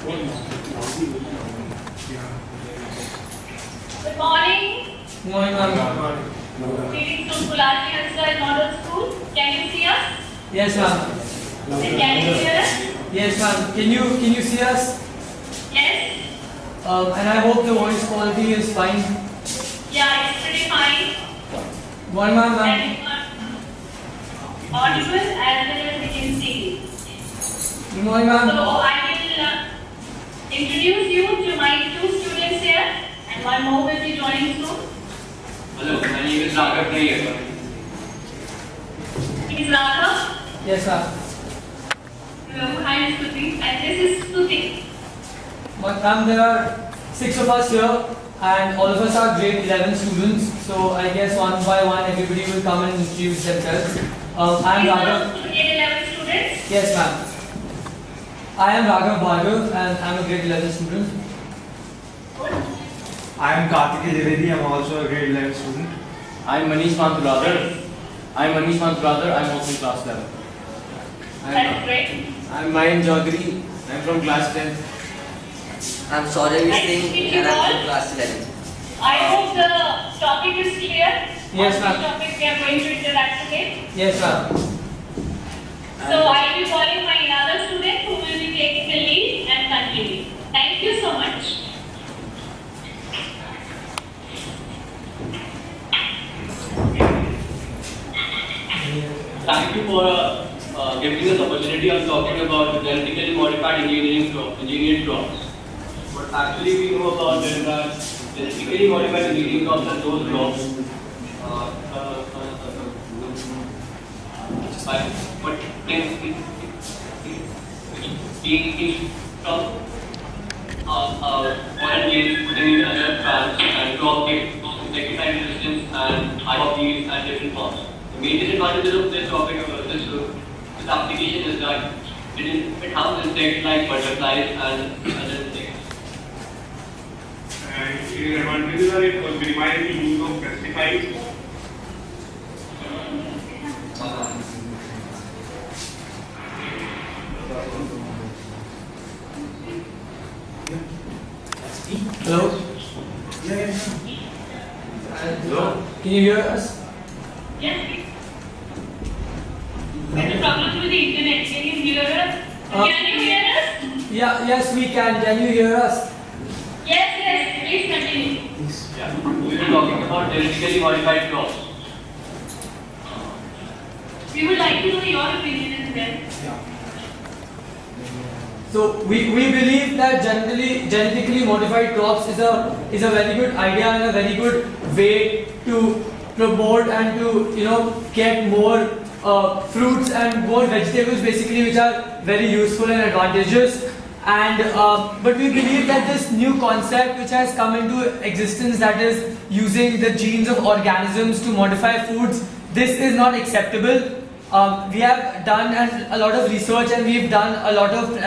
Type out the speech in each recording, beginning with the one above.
Good morning. Good morning, ma'am. Greetings to Kulati Hansraj Model School. Can you see us? Yes, ma'am. And can you hear us? Yes, ma'am. Can you see us? Yes. And I hope the voice quality is fine. Yeah, it's pretty fine. Good morning, ma'am. And you are audible as well as we can see you. Good morning, ma'am. So I will introduce you to my two students here, and one more will be joining soon. Hello, my name is Raghav Nair. It is Raghav. Yes, ma'am. Hi, Stuti. And this is Stuti. Ma'am, there are 6 of us here, and all of us are grade 11 students. So I guess one by one, everybody will come and introduce themselves. I am These are Raghav. grade 11 students. Yes, ma'am. I am Raghav Bhargav, and I am a grade 11 student. Good. I am Karthikeya Dwivedi. I am also a grade 11 student. I'm Manish Manturadhar. I'm also in class 11. That's great. I'm Mayan Chaudhary. I'm from class 10. I'm Saurav Nice to Singh meet you and I'm all. from class 11. I hope the topic is clear. Yes, On ma'am. which topic we are going to interact today. Yes, ma'am. So I will be calling my another student who will be taking the lead and continue. Thank you so much. Thank you for giving us the opportunity of talking about genetically modified engineered crops. What actually we know about is that genetically modified engineered crops are those crops but being from foreign genes putting in other plants and crop insecticide resistance and high yields and different forms. The main disadvantages of this topic about this application is that it harms insects like butterflies and other insects. And its advantages are it minimize the use of pesticides. Hello? Hello? Can you hear us? Yes. There's a problem with the internet. Can you hear us? Uh, Can you hear us? Yeah, yes, we can. Can you hear us? Yes. Please continue. Yeah. We were talking about genetically modified crops. We would like to know your opinion as well. So we believe that genetically modified crops is a very good idea and a very good way to promote and to get more fruits and more vegetables basically, which are very useful and advantageous. And but we believe that this new concept which has come into existence, that is using the genes of organisms to modify foods, this is not acceptable. We have done a lot of research and we've done a lot of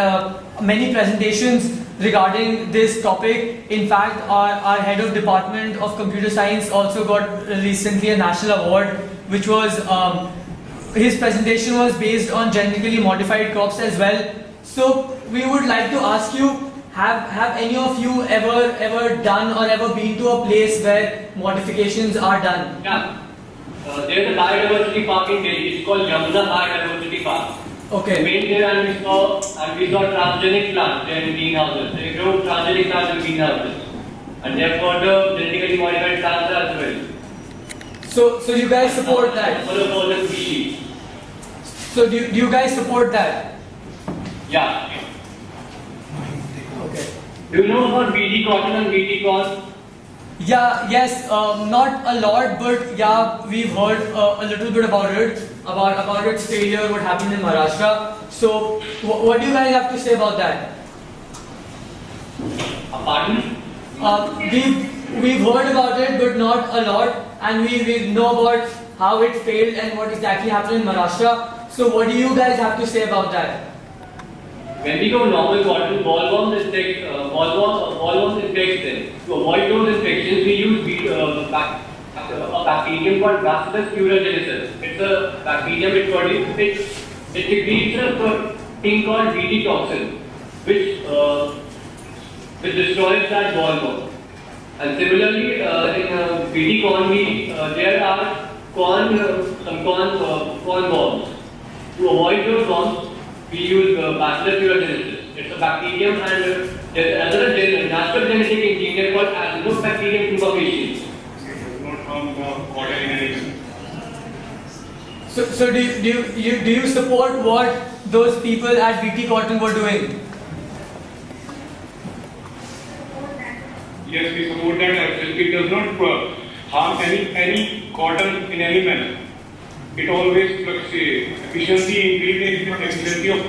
many presentations regarding this topic. In fact, our head of department of computer science also got recently a national award, which was his presentation was based on genetically modified crops as well. So we would like to ask you, have any of you ever done or ever been to a place where modifications are done? Yeah. There's a biodiversity park in Delhi. It's called Yamuna Biodiversity Park. Okay. We went there and we saw transgenic plants there in greenhouses. They grow transgenic plants in greenhouses, and they have got the genetically modified plants as well. So you guys support that? All of all the species. So do you guys support that? Yeah. Okay. Do you know about BT cotton and BT corn? Yeah, yes, not a lot, but yeah, we've heard a little bit about it, about its failure, what happened in Maharashtra. So, what do you guys have to say about that? Pardon? We've heard about it, but not a lot, and we know about how it failed and what exactly happened in Maharashtra. So, what do you guys have to say about that? When we go normal cotton, bollworms infect them. To avoid those infections, we use a bacterium called Bacillus thuringiensis. It's a bacterium it secretes a thing called Bt toxin, which which destroys that wall. And similarly, in BT corn, there are some corn balls. To avoid those bombs, we use Bacillus thuringiensis. It's a bacterium, and there's another natural genetic engineer called Acinetobacterium tuberculosis. It does not harm the cotton in any way. So do you support what those people at BT Cotton were doing? Yes, we support that. It does not harm any cotton in any manner. It always efficiency increases efficiency of